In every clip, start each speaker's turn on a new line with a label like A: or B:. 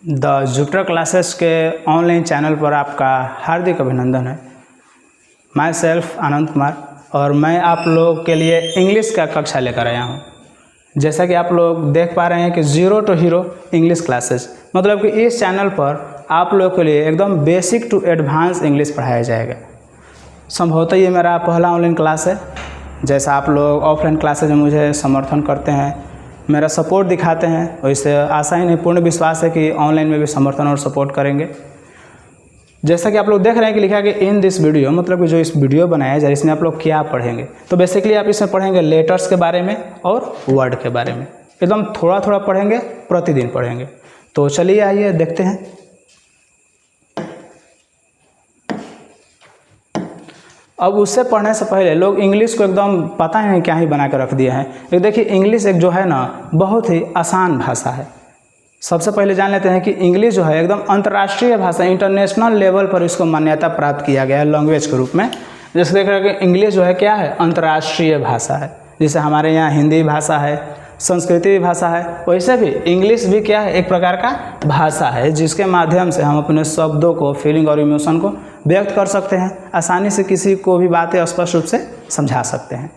A: The Jupiter classes के online channel पर आपका हार्दिक अभिनंदन है। माई सेल्फ आनंद कुमार और मैं आप लोग के लिए इंग्लिश का कक्षा लेकर आया हूँ। जैसा कि आप लोग देख पा रहे हैं कि zero to hero English classes, मतलब कि इस चैनल पर आप लोग के लिए एकदम बेसिक टू एडवांस इंग्लिश पढ़ाया जाएगा। संभवतः ये मेरा पहला ऑनलाइन क्लास है। जैसा आप लोग ऑफलाइन क्लासेज में मुझे समर्थन करते हैं, मेरा सपोर्ट दिखाते हैं, वैसे आशा ही नहीं पूर्ण विश्वास है कि ऑनलाइन में भी समर्थन और सपोर्ट करेंगे। जैसा कि आप लोग देख रहे हैं कि लिखा है कि इन दिस वीडियो, मतलब कि जो इस वीडियो बनाया जाए इसमें आप लोग क्या पढ़ेंगे। तो बेसिकली आप इसमें पढ़ेंगे लेटर्स के बारे में और वर्ड के बारे में। एकदम थोड़ा थोड़ा पढ़ेंगे, प्रतिदिन पढ़ेंगे। तो चलिए आइए देखते हैं। अब उससे पढ़ने से पहले लोग इंग्लिश को एकदम पता ही नहीं क्या ही बना कर रख दिया है। एक देखिए, इंग्लिश एक जो है ना बहुत ही आसान भाषा है। सबसे पहले जान लेते हैं कि इंग्लिश जो है एकदम अंतर्राष्ट्रीय भाषा, इंटरनेशनल लेवल पर इसको मान्यता प्राप्त किया गया है लैंग्वेज के रूप में। जैसे देख रहे हैं कि इंग्लिश जो है क्या है, अंतर्राष्ट्रीय भाषा है। जैसे हमारे यहाँ हिंदी भाषा है, संस्कृति भाषा है, वैसे भी इंग्लिश भी क्या है, एक प्रकार का भाषा है जिसके माध्यम से हम अपने शब्दों को, फीलिंग और इमोशन को व्यक्त कर सकते हैं। आसानी से किसी को भी बातें स्पष्ट रूप से समझा सकते हैं।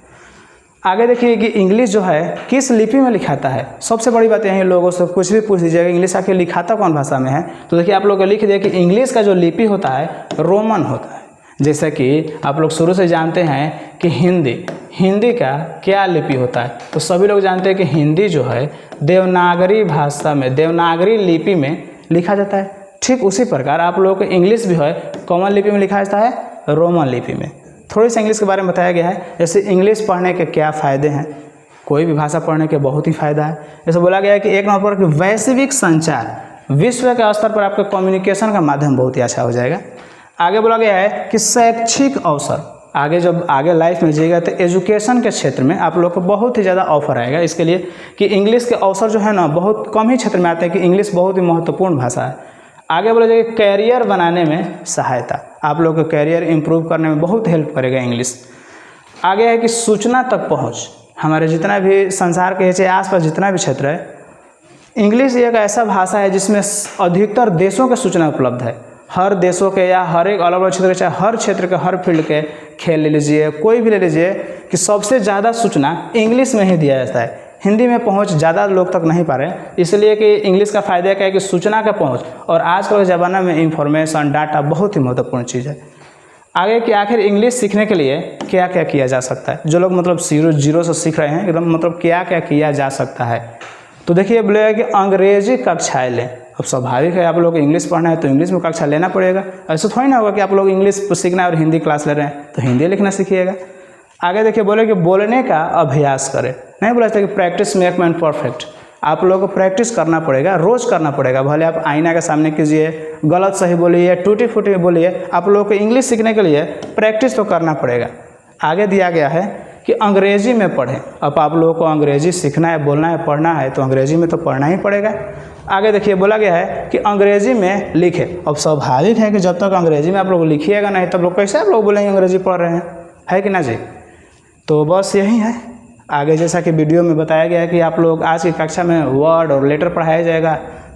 A: आगे देखिए कि इंग्लिश जो है किस लिपि में लिखाता है। सबसे बड़ी बात यही, लोगों से कुछ भी पूछ दीजिएगा इंग्लिश आखिर लिखाता कौन भाषा में है, तो देखिए आप लोग लिख दिया कि इंग्लिश का जो लिपि होता है रोमन होता है। जैसे कि आप लोग शुरू से जानते हैं कि हिंदी का क्या लिपि होता है, तो सभी लोग जानते हैं कि हिंदी जो है देवनागरी भाषा में, देवनागरी लिपि में लिखा जाता है। ठीक उसी प्रकार आप लोगों को इंग्लिश भी है कॉमन लिपि में लिखा जाता है, रोमन लिपि में। थोड़ी सी इंग्लिश के बारे में बताया गया है। जैसे इंग्लिश पढ़ने के क्या फ़ायदे हैं, कोई भी भाषा पढ़ने के बहुत ही फ़ायदा है। जैसे बोला गया है कि एक नंबर पर वैश्विक संचार, विश्व के स्तर पर आपका कम्युनिकेशन का माध्यम बहुत ही अच्छा हो जाएगा। आगे बोला गया है कि शैक्षिक अवसर, आगे जब आगे लाइफ में जाइएगा तो एजुकेशन के क्षेत्र में आप लोग को बहुत ही ज़्यादा ऑफर आएगा। इसके लिए कि इंग्लिश के अवसर जो है ना बहुत कम ही क्षेत्र में आते हैं, कि इंग्लिश बहुत ही महत्वपूर्ण भाषा है। आगे बोला जाए कैरियर बनाने में सहायता, आप लोग को कैरियर इंप्रूव करने में बहुत हेल्प करेगा इंग्लिश। आगे है कि सूचना तक पहुंच, हमारे जितना भी संसार के चाहे आसपास जितना भी क्षेत्र है, इंग्लिश एक ऐसा भाषा है जिसमें अधिकतर देशों के सूचना उपलब्ध है। हर देशों के या हर एक अलग अलग क्षेत्र के, चाहे हर क्षेत्र के, हर फील्ड के, खेल ले लीजिए, कोई भी ले लीजिए, कि सबसे ज़्यादा सूचना इंग्लिश में ही दिया जाता है। हिंदी में पहुंच ज़्यादा लोग तक नहीं पा रहे, इसलिए कि इंग्लिश का फ़ायदा क्या है कि सूचना का पहुंच, और आजकल के ज़माना में इंफॉर्मेशन, डाटा बहुत ही महत्वपूर्ण चीज़ है। आगे कि आखिर इंग्लिश सीखने के लिए क्या क्या किया जा सकता है। जो लोग मतलब जीरो से सीख रहे हैं, एकदम मतलब क्या क्या किया जा सकता है, तो देखिए बोलेगा कि अंग्रेजी कक्षाएँ लें। अब स्वाभाविक है, आप लोग इंग्लिश पढ़ना है तो इंग्लिश में कक्षा लेना पड़ेगा। ऐसा थोड़ी ना होगा कि आप लोग इंग्लिश सीखना है और हिंदी क्लास ले रहे हैं तो हिंदी लिखना सीखिएगा। आगे देखिए बोले कि बोलने का अभ्यास करें। नहीं बोला था कि प्रैक्टिस मेक मैन परफेक्ट, आप लोगों को प्रैक्टिस करना पड़ेगा, रोज़ करना पड़ेगा। भले आप आईना के सामने कीजिए, गलत सही बोलिए, टूटी फूटी बोलिए, आप लोगों को इंग्लिश सीखने के लिए प्रैक्टिस तो करना पड़ेगा। आगे दिया गया है कि अंग्रेजी में पढ़ें। अब आप लोगों को अंग्रेजी सीखना है, बोलना है, पढ़ना है तो अंग्रेजी में तो पढ़ना ही पड़ेगा। आगे देखिए बोला गया है कि अंग्रेजी में लिखें। अब स्वाभाविक है कि जब तक अंग्रेजी में आप लोग लिखिएगा नहीं तब लोग कैसे आप लोग बोलेंगे अंग्रेजी पढ़ रहे हैं, है कि ना जी। तो बस यही है। आगे जैसा कि वीडियो में बताया गया है कि आप लोग आज की कक्षा में वर्ड और लेटर पढ़ाया जाएगा,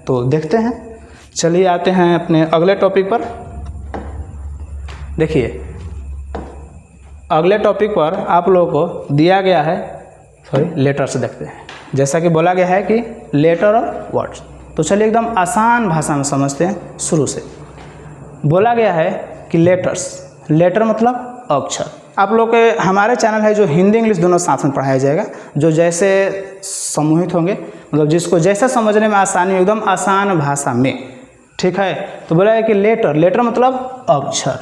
A: तो देखते हैं। चलिए आते हैं अपने अगले टॉपिक पर। देखिए अगले टॉपिक पर आप लोगों को दिया गया है, लेटर से देखते हैं। जैसा कि बोला गया है कि लेटर और वर्ड्स, तो चलिए एकदम आसान भाषा में समझते हैं। शुरू से बोला गया है कि लेटर मतलब अक्षर। आप लोग के हमारे चैनल है जो हिंदी इंग्लिश दोनों साथ में पढ़ाया जाएगा, जो जैसे समूहित होंगे, मतलब जिसको जैसे समझने में आसानी, एकदम आसान भाषा में, ठीक है। तो बोला है कि लेटर मतलब अक्षर,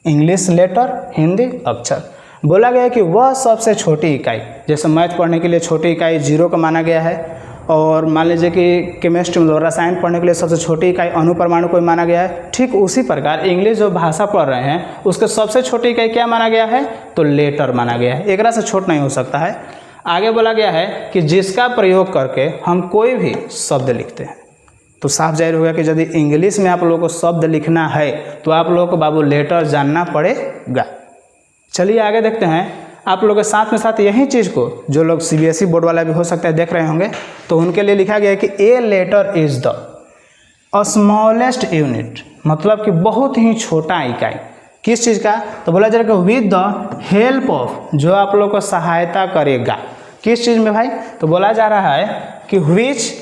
A: इंग्लिश लेटर, हिंदी अक्षर। बोला गया है कि वह सबसे छोटी इकाई, जैसे मैथ पढ़ने के लिए छोटी इकाई 0 का माना गया है, और मान लीजिए कि केमिस्ट्री मतलब रसायन पढ़ने के लिए सबसे छोटी इकाई अणुपरमाणु को माना गया है। ठीक उसी प्रकार इंग्लिश जो भाषा पढ़ रहे हैं उसके सबसे छोटी इकाई क्या माना गया है, तो लेटर माना गया है। एक से छोट नहीं हो सकता है। आगे बोला गया है कि जिसका प्रयोग करके हम कोई भी शब्द लिखते हैं। तो साफ जाहिर होगा कि यदि इंग्लिश में आप लोगों को शब्द लिखना है तो आप लोगों को बाबू लेटर जानना पड़ेगा। चलिए आगे देखते हैं। आप लोगों के साथ में साथ यही चीज़ को जो लोग CBSE बोर्ड वाला भी हो सकता है देख रहे होंगे, तो उनके लिए लिखा गया है कि a letter is the smallest unit, मतलब कि बहुत ही छोटा इकाई। किस चीज़ का? तो बोला जा रहा है विद द हेल्प ऑफ, जो आप लोग को सहायता करेगा। किस चीज़ में भाई? तो बोला जा रहा है कि which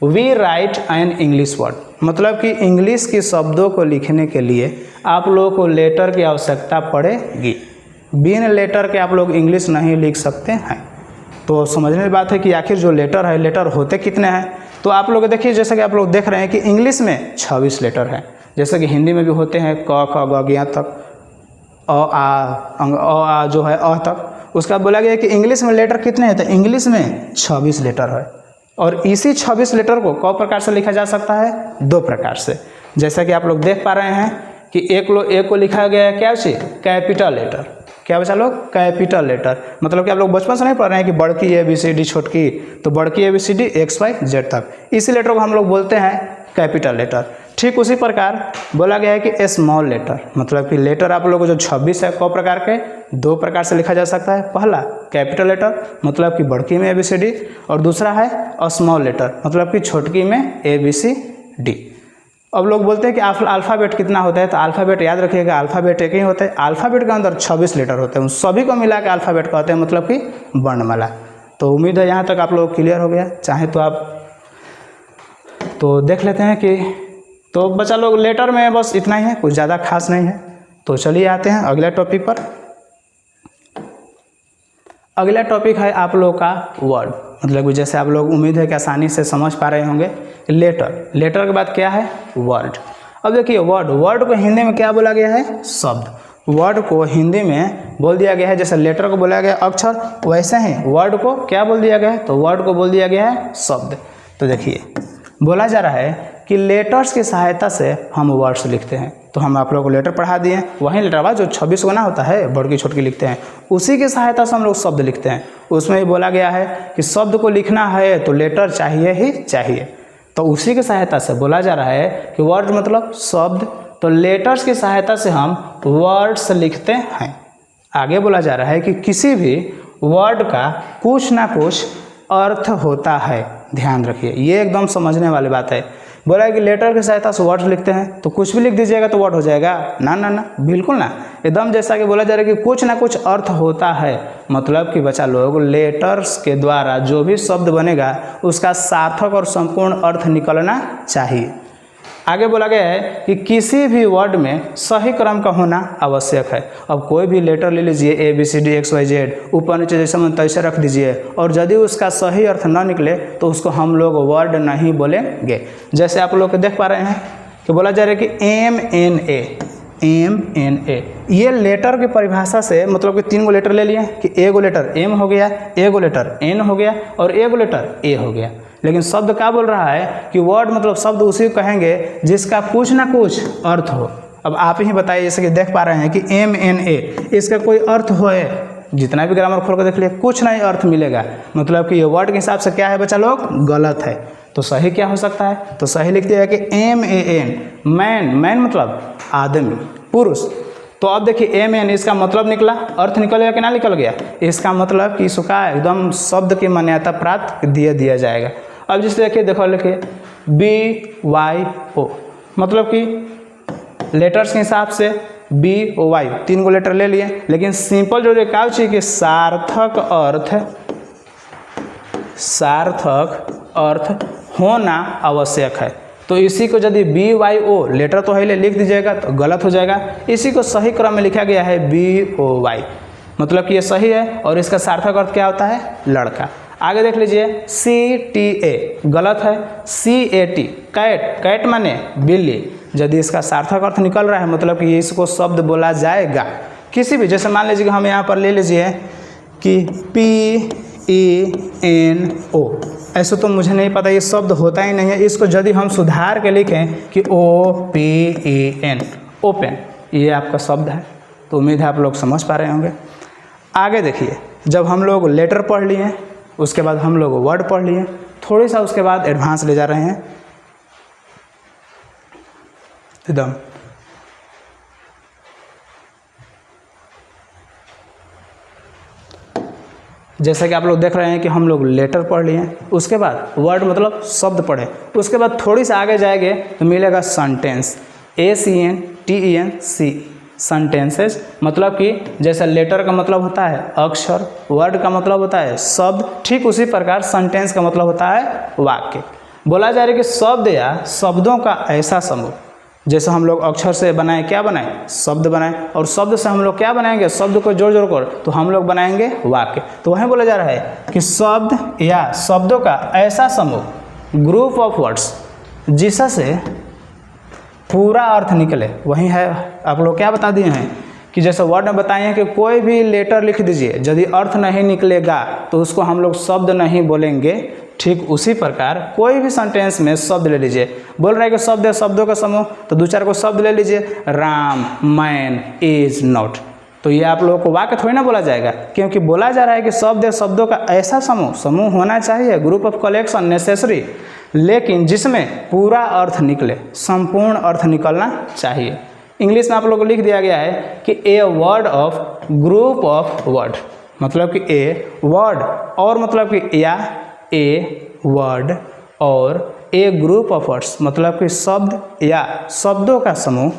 A: we write an English word, मतलब कि इंग्लिश के शब्दों को लिखने के लिए आप लोगों को लेटर की आवश्यकता पड़ेगी। बिन लेटर के आप लोग इंग्लिश नहीं लिख सकते हैं। तो समझने की बात है कि आखिर जो लेटर है, लेटर होते कितने हैं? तो आप लोग देखिए, जैसे कि आप लोग देख रहे हैं कि इंग्लिश में 26 लेटर हैं, जैसे कि हिंदी में भी होते हैं क ख ग ज्ञ तक, अ जो है अ तक। उसका बोला गया है कि इंग्लिश में लेटर कितने हैं? तो इंग्लिश में 26 लेटर है। और इसी 26 लेटर को कौ प्रकार से लिखा जा सकता है? 2 प्रकार से। जैसा कि आप लोग देख पा रहे हैं कि एक को लिखा गया है क्या चीज? Capital letter. क्या बचा लोग? Capital letter. मतलब कि आप लोग बचपन से नहीं पढ़ रहे हैं कि बड़की ABCD छोटकी, तो बड़की ABCD XYZ तक, इसी लेटर को हम लोग बोलते हैं कैपिटल लेटर। ठीक उसी प्रकार बोला गया है कि स्मॉल लेटर, मतलब कि लेटर आप लोग को जो 26 है कौ प्रकार के? 2 प्रकार से लिखा जा सकता है। पहला कैपिटल लेटर, मतलब कि बड़की में ABCD, और दूसरा है स्मॉल लेटर, मतलब कि छोटकी में ABCD। अब लोग बोलते हैं कि अल्फ़ाबेट कितना होता है? तो अल्फ़ाबेट याद रखिएगा, अल्फ़ाबेट एक ही होता है। अल्फ़ाबेट के अंदर 26 लेटर होते हैं, उन सभी को मिला के अल्फ़ाबेट कहते हैं, मतलब कि वर्णमाला। तो उम्मीद है यहाँ तक आप लोग क्लियर हो गया। चाहे तो आप तो देख लेते हैं कि तो बच्चा लोग लेटर में बस इतना ही है, कुछ ज़्यादा खास नहीं है। तो चलिए आते हैं अगले टॉपिक पर। अगला टॉपिक है आप लोग का वर्ड, मतलब कि जैसे आप लोग उम्मीद है कि आसानी से समझ पा रहे होंगे। लेटर के बाद क्या है? वर्ड। अब देखिए वर्ड को हिंदी में क्या बोला गया है? शब्द। वर्ड को हिंदी में बोल दिया गया है, जैसे लेटर को बोला गया अक्षर, वैसे ही वर्ड को क्या बोल दिया गया है? तो वर्ड को बोल दिया गया है शब्द। तो देखिए बोला जा रहा है कि लेटर्स की सहायता से हम वर्ड्स लिखते हैं। तो हम आप लोगों को लेटर पढ़ा दिए, वही लेटर बाद जो 26 गुना होता है बड़की छोटकी लिखते हैं, उसी की सहायता से हम लोग शब्द लिखते हैं। उसमें ही बोला गया है कि शब्द को लिखना है तो लेटर चाहिए ही चाहिए। तो उसी की सहायता से बोला जा रहा है कि वर्ड मतलब शब्द, तो लेटर्स की सहायता से हम वर्ड्स लिखते हैं। आगे बोला जा रहा है कि किसी भी वर्ड का कुछ ना कुछ अर्थ होता है। ध्यान रखिए, ये एकदम समझने वाली बात है। बोला है कि लेटर की सहायता से वर्ड लिखते हैं, तो कुछ भी लिख दीजिएगा तो वर्ड हो जाएगा? ना ना ना, बिल्कुल ना। एकदम जैसा कि बोला जा रहा है कि कुछ ना कुछ अर्थ होता है, मतलब कि बच्चा लोग लेटर्स के द्वारा जो भी शब्द बनेगा उसका सार्थक और संपूर्ण अर्थ निकलना चाहिए। आगे बोला गया है कि किसी भी वर्ड में सही क्रम का होना आवश्यक है। अब कोई भी लेटर ले लीजिए ABCD XYZ, ऊपर नीचे जैसे मन तैसे रख दीजिए, और यदि उसका सही अर्थ न निकले तो उसको हम लोग वर्ड नहीं बोलेंगे। जैसे आप लोग देख पा रहे हैं कि बोला जा रहा है कि MNA, ये लेटर की परिभाषा से, मतलब कि 3 गो लेटर ले लिए कि एगो लेटर M हो गया, एगो लेटर N हो गया और एगो लेटर A हो गया। लेकिन शब्द क्या बोल रहा है कि वर्ड मतलब शब्द उसी को कहेंगे जिसका कुछ ना कुछ अर्थ हो। अब आप ही बताइए, जैसे कि देख पा रहे हैं कि MNA, इसका कोई अर्थ हो है? जितना भी ग्रामर खोल कर देख लिए कुछ नहीं अर्थ मिलेगा, मतलब कि ये वर्ड के हिसाब से क्या है बच्चा लोग? गलत है। तो सही क्या हो सकता है? तो सही लिखते हैं कि MAN, मैन मतलब आदमी, पुरुष। तो अब देखिए MN, इसका मतलब निकला, अर्थ निकल गया कि ना निकल गया? इसका मतलब कि इसका एकदम शब्द की मान्यता प्राप्त दिया जाएगा। अब जिससे देखो लिखिए BYO, मतलब कि लेटर्स के हिसाब से BOY, 3 गो लेटर ले लिए, लेकिन सिंपल जो क्या चाहिए कि सार्थक अर्थ होना आवश्यक है। तो इसी को यदि BYO, लेटर तो है लिख दीजिएगा तो गलत हो जाएगा। इसी को सही क्रम में लिखा गया है BOY, मतलब कि ये सही है और इसका सार्थक अर्थ क्या होता है? लड़का। आगे देख लीजिए CTA, गलत है। CAT, कैट माने बिल्ली। यदि इसका सार्थक अर्थ निकल रहा है मतलब कि इसको शब्द बोला जाएगा। किसी भी, जैसे मान लीजिए कि हम यहाँ पर ले लीजिए कि PENO, ऐसे तो मुझे नहीं पता, ये शब्द होता ही नहीं है। इसको यदि हम सुधार के लिखें कि OPEN, ओपन, ये आपका शब्द है। तो उम्मीद है आप लोग समझ पा रहे होंगे। आगे देखिए, जब हम लोग लेटर पढ़ लिए, उसके बाद हम लोग वर्ड पढ़ लिए, थोड़ी सा उसके बाद एडवांस ले जा रहे हैं एकदम। जैसा कि आप लोग देख रहे हैं कि हम लोग लेटर पढ़ लिए, उसके बाद वर्ड मतलब शब्द पढ़े, उसके बाद थोड़ी सा आगे जाएंगे तो मिलेगा सेंटेंस, ACNTENC, सेंटेंसेस। मतलब कि जैसा लेटर का मतलब होता है अक्षर, वर्ड का मतलब होता है शब्द, ठीक उसी प्रकार सेंटेंस का मतलब होता है वाक्य। बोला जा रहा है कि शब्द या शब्दों का ऐसा समूह, जैसे हम लोग अक्षर से बनाए क्या बनाए, शब्द बनाए, और शब्द से हम लोग क्या बनाएंगे, शब्द को जोड़ जोड़ कर तो हम लोग बनाएंगे वाक्य। तो वहीं बोला जा रहा है कि शब्द या शब्दों का ऐसा समूह, ग्रुप ऑफ वर्ड्स, जिससे पूरा अर्थ निकले। वही है, आप लोग क्या बता दिए हैं कि जैसे वर्ड में बताए हैं कि कोई भी लेटर लिख दीजिए, यदि अर्थ नहीं निकलेगा तो उसको हम लोग शब्द नहीं बोलेंगे। ठीक उसी प्रकार कोई भी सेंटेंस में शब्द ले लीजिए, बोल रहा है कि शब्द है शब्दों का समूह, तो दो चार को शब्द ले लीजिए, राम, मैन, इज, नॉट, तो ये आप लोगों को वाक्य थोड़ी ना बोला जाएगा, क्योंकि बोला जा रहा है कि शब्द है शब्दों का ऐसा समूह होना चाहिए, ग्रुप ऑफ कलेक्शन नेसेसरी, लेकिन जिसमें पूरा अर्थ निकले, संपूर्ण अर्थ निकलना चाहिए। इंग्लिश में आप लोगों को लिख दिया गया है कि a word of group of word, मतलब कि ए वर्ड, और मतलब कि या ए वर्ड और ए ग्रुप ऑफ वर्ड्स, मतलब कि शब्द या शब्दों का समूह,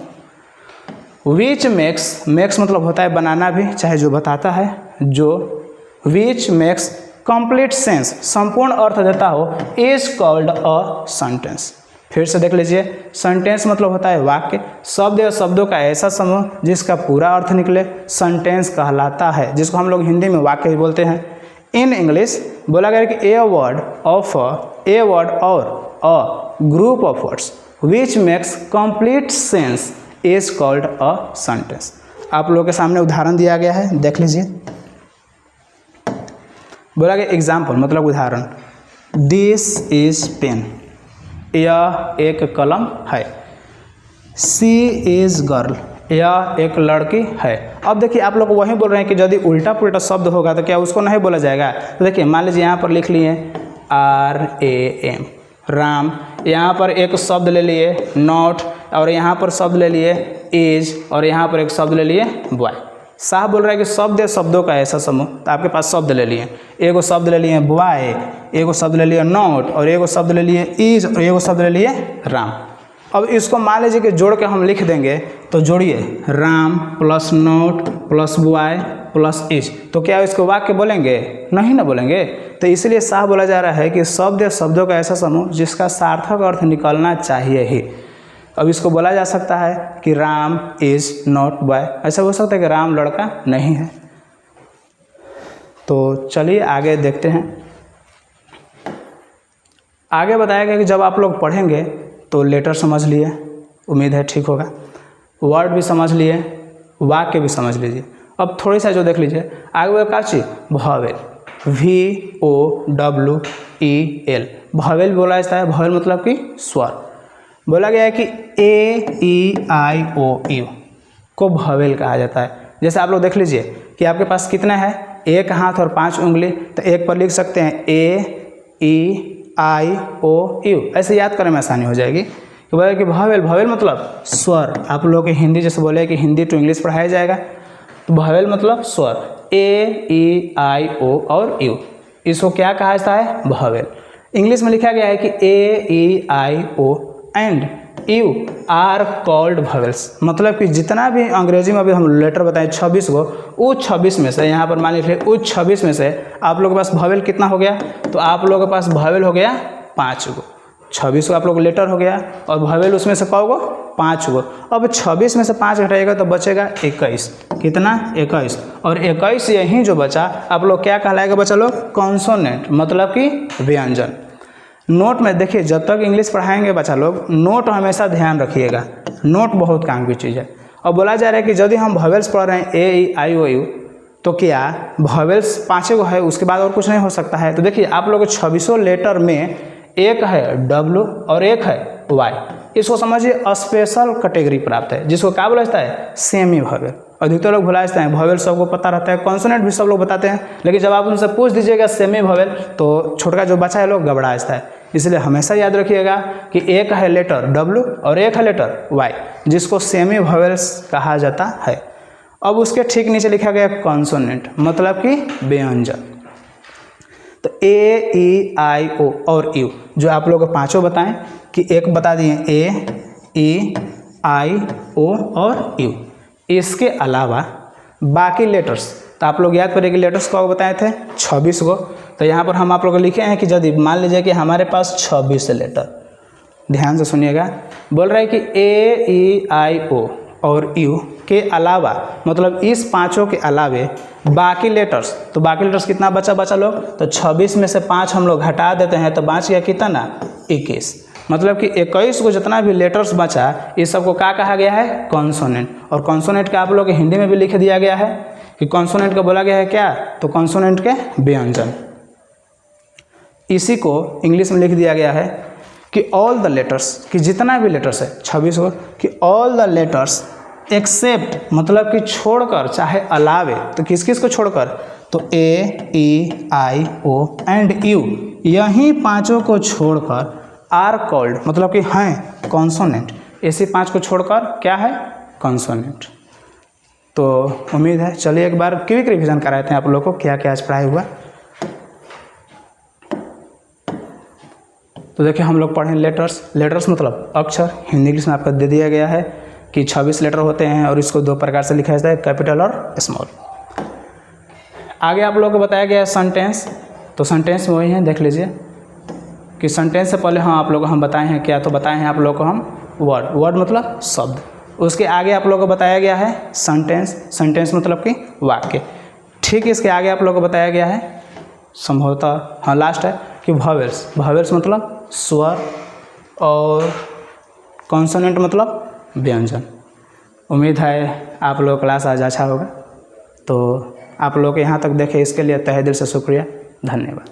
A: विच मेक्स मतलब होता है बनाना भी, चाहे जो बताता है, जो विच मेक्स कंप्लीट सेंस, संपूर्ण अर्थ देता हो, इज कॉल्ड अ सेंटेंस। फिर से देख लीजिए, सेंटेंस मतलब होता है वाक्य, शब्द या शब्दों का ऐसा समूह जिसका पूरा अर्थ निकले, सेंटेंस कहलाता है, जिसको हम लोग हिंदी में वाक्य भी बोलते हैं। इन इंग्लिश बोला गया कि ए वर्ड और a group of words which makes complete sense is called a sentence. आप लोगों के सामने उदाहरण दिया गया है, देख लीजिए। बोला गया एग्जाम्पल मतलब उदाहरण, दिस इज पेन, यह एक कलम है, सी इज गर्ल, यह एक लड़की है। अब देखिए आप लोग वही बोल रहे हैं कि यदि उल्टा पुल्टा शब्द होगा तो क्या उसको नहीं बोला जाएगा। तो देखिए मान लीजिए यहाँ पर लिख लिए RAM, राम, यहाँ पर एक शब्द ले लिए नॉट, और यहाँ पर शब्द ले लिए इज, और यहाँ पर एक शब्द ले लिए बॉय। साहब बोल रहा है कि शब्द है शब्दों का ऐसा समूह, तो आपके पास शब्द ले लिए, एगो शब्द ले लिए बॉय, एगो शब्द ले लिए नॉट, और एगो शब्द ले लिए इज, और एगो शब्द ले लिए राम। अब इसको मान लीजिए कि जोड़ के हम लिख देंगे, तो जोड़िए Ram plus not plus boy plus is, तो क्या इसको वाक्य बोलेंगे? नहीं ना बोलेंगे। तो इसलिए साफ बोला जा रहा है कि शब्द या शब्दों का ऐसा समूह जिसका सार्थक अर्थ निकलना चाहिए ही। अब इसको बोला जा सकता है कि राम इज नॉट बॉय, ऐसा हो सकता है कि राम लड़का नहीं है। तो चलिए आगे देखते हैं। आगे बताया गया कि जब आप लोग पढ़ेंगे तो लेटर समझ लिए, उम्मीद है ठीक होगा, वर्ड भी समझ लिए, वाक्य भी समझ लीजिए। अब थोड़ी सा जो देख लीजिए आगे का चीज भावेल, VOWEL, भावेल बोला जाता है। भावेल मतलब कि स्वर। बोला गया है कि AEIOU को भावेल कहा जाता है। जैसे आप लोग देख लीजिए कि आपके पास कितना है, एक हाथ और 5 उंगली, तो एक पर लिख सकते हैं AEIOU, ऐसे याद करने में आसानी हो जाएगी। तो बोला कि भावेल, भावेल मतलब स्वर। आप लोग के हिंदी जैसे बोले कि हिंदी टू इंग्लिश पढ़ाया जाएगा, तो भावेल मतलब स्वर, AEIO और U, इसको क्या कहा जाता है? भावेल। इंग्लिश में लिखा गया है कि AEIO and U are called vowels, मतलब कि जितना भी अंग्रेजी में अभी हम लेटर बताएं 26 को, उस 26 में से यहाँ पर मान लीजिए उस 26 में से आप लोगों के पास भावेल कितना हो गया? तो आप लोगों के पास भावेल हो गया 5 गो। 26 को आप लोग लेटर हो गया और भावेल उसमें से कौ गो? 5 गो। अब 26 में से 5 घटाइएगा तो बचेगा 21। कितना? 21। और 21 यहीं जो बचा आप लोग क्या कहलाएगा बच्चा लोग? कॉन्सोनेंट, मतलब कि व्यंजन। नोट में देखिए, जब तक इंग्लिश पढ़ाएंगे बच्चा लोग, नोट हमेशा ध्यान रखिएगा, नोट बहुत काम की चीज़ है। और बोला जा रहा है कि यदि हम भावेल्स पढ़ रहे हैं AEIOU, तो क्या भावेल्स 5 गो है, उसके बाद और कुछ नहीं हो सकता है। तो देखिए आप लोग 26 लेटर में एक है W और एक है Y, इसको समझिए स्पेशल कैटेगरी प्राप्त है, जिसको क्या बोला जाता है? Semi vowel. अधिकतर लोग भुला जाते हैं, भावेल सबको पता रहता है, कॉन्सोनेंट भी सब लोग बताते हैं, लेकिन जब आप उनसे पूछ दीजिएगा सेमी भावेल तो छोटका जो बचा है लोग गड़बड़ा जाता है। इसलिए हमेशा याद रखिएगा कि एक है लेटर W और एक है लेटर Y, जिसको सेमी भावेल्स कहा जाता है। अब उसके ठीक नीचे लिखा गया कॉन्सोनेंट, मतलब कि व्यंजन। तो ए ई आई ओ और यू, जो आप लोग को पांचों बताएं कि एक बता दिए ए ई आई ओ और यू, इसके अलावा बाकी लेटर्स, तो आप लोग याद करें कि लेटर्स को बताए थे 26 गो। तो यहाँ पर हम आप लोग लिखे हैं कि यदि मान लीजिए कि हमारे पास 26 लेटर, ध्यान से सुनिएगा, बोल रहा है कि ए ई आई ओ और यू के अलावा, मतलब इस पांचों के अलावे बाकी लेटर्स, तो बाकी लेटर्स कितना बचा लोग, तो 26 में से 5 हम लोग हटा देते हैं तो बच गया कितना, 21। मतलब कि 21 को जितना भी लेटर्स बचा इस सबको क्या कहा गया है, कॉन्सोनेंट। और कॉन्सोनेंट का आप लोग के हिंदी में भी लिख दिया गया है कि कॉन्सोनेंट को बोला गया है क्या, तो कॉन्सोनेंट के व्यंजन। इसी को इंग्लिश में लिख दिया गया है कि ऑल द लेटर्स, कि जितना भी लेटर्स है 26 को, कि ऑल द लेटर्स एक्सेप्ट, मतलब कि छोड़कर, चाहे अलावे, तो किस किस को छोड़कर, तो ए ई आई ओ एंड यू, यही पांचों को छोड़कर आर कॉल्ड, मतलब कि हैं कॉन्सोनेंट। ऐसे 5 को छोड़कर क्या है, कॉन्सोनेंट। तो उम्मीद है, चलिए एक बार क्विक रिवीजन कराते हैं आप लोगों को क्या क्या आज पढ़ाई हुआ। तो देखिए हम लोग पढ़ें लेटर्स। लेटर्स मतलब अक्षर, हिंदी इंग्लिश में आपका दे दिया गया है कि 26 लेटर होते हैं और इसको 2 प्रकार से लिखा जाता है, कैपिटल और स्मॉल। आगे आप लोगों को बताया गया है सेंटेंस। तो सेंटेंस में वही है, देख लीजिए कि सेंटेंस से पहले हम बताए हैं क्या, तो बताए हैं आप लोगों को हम वर्ड। वर्ड मतलब शब्द। उसके आगे आप लोगों को बताया गया है सेंटेंस। सेंटेंस मतलब कि वाक्य। ठीक, इसके आगे आप लोगों को बताया गया है संभवतः लास्ट है कि वॉवेल्स। वॉवेल्स मतलब स्वर और कॉन्सोनेंट मतलब व्यंजन। उम्मीद है आप लोग क्लास आज अच्छा होगा। तो आप लोग यहाँ तक देखे इसके लिए तहे दिल से शुक्रिया, धन्यवाद।